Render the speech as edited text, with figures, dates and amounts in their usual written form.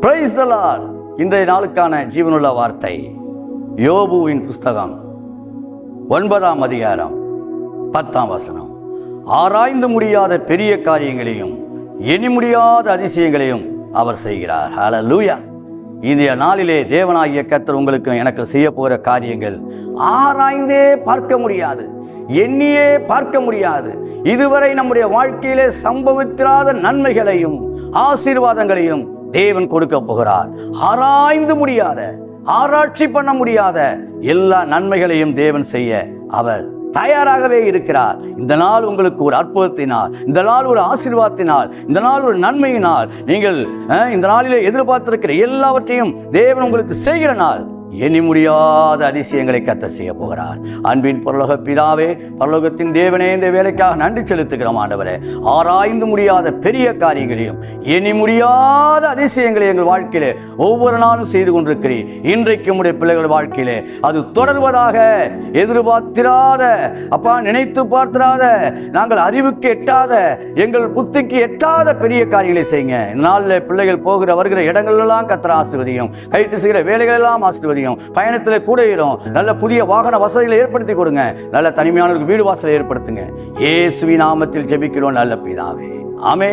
Praise the Lord. இன்றைய நாளுக்கான ஜீவனுள்ள வார்த்தை யோபுவின் புஸ்தகம் 9ஆம் அதிகாரம் 10ஆம் வசனம். ஆராய்ந்து முடியாத பெரிய காரியங்களையும் எண்ணி முடியாத அதிசயங்களையும் அவர் செய்கிறார். ஹல்லேலூயா. இந்த நாளிலே தேவனாகிய கர்த்தர் உங்களுக்கு எனக்கு செய்ய போகிற காரியங்கள் ஆராய்ந்தே பார்க்க முடியாது, எண்ணியே பார்க்க முடியாது, இதுவரை நம்முடைய வாழ்க்கையிலே சம்பவித்திராத நன்மைகளையும் ஆசீர்வாதங்களையும் தேவன் கொடுக்க போகிறார். ஆராய்ந்து முடியாத, ஆராய்ச்சி பண்ண முடியாத எல்லா நன்மைகளையும் தேவன் செய்ய அவர் தயாராகவே இருக்கிறார். இந்த நாள் உங்களுக்கு ஒரு அற்புதத்தினால், இந்த நாள் ஒரு ஆசீர்வாதத்தினால், இந்த நாள் ஒரு நன்மையினால், நீங்கள் இந்த நாளிலே எதிர்பார்த்திருக்கிற எல்லாவற்றையும் தேவன் உங்களுக்கு செய்கிற நாள். எண்ணி முடியாத அதிசயங்களை கர்த்தர் செய்ய போகிறார். அன்பின் பரலோக பிதாவே, பரலோகத்தின் தேவனே, இந்த வேலைக்காக நன்றி செலுத்துகிறோம் ஆண்டவரே. ஆராய்ந்து முடியாத பெரிய காரியங்களையும் எண்ணி முடியாத அதிசயங்களை எங்கள் வாழ்க்கையிலே ஒவ்வொரு நாளும் செய்து கொண்டிருக்கிறீர். இன்றைக்கு உடைய பிள்ளைகள் வாழ்க்கையிலே அது தொடர்வதாக. எதிர்பார்த்திராத, அப்பா நினைத்து பார்த்திராத, நாங்கள் அறிவுக்கு எட்டாத, எங்கள் புத்திக்கு எட்டாத பெரிய காரியங்களை செய்யுங்க. இந்த நாளில் பிள்ளைகள் போகிற வருகிற இடங்களெல்லாம் கர்த்தர் ஆசீர்வதியும். கைட்டு செய்கிற வேலைகள் எல்லாம் ஆசீர்வதியும். பயணத்தில் கூட இரும். நல்ல புதிய வாகன வசதிகளை ஏற்படுத்தி கொடுங்க. நல்ல தனிமையானவர்களுக்கு வீடு வாசலை ஏற்படுத்துங்க. இயேசுவின் நாமத்தில் ஜெபிக்கிறோம் நல்ல பிதாவே. ஆமென்.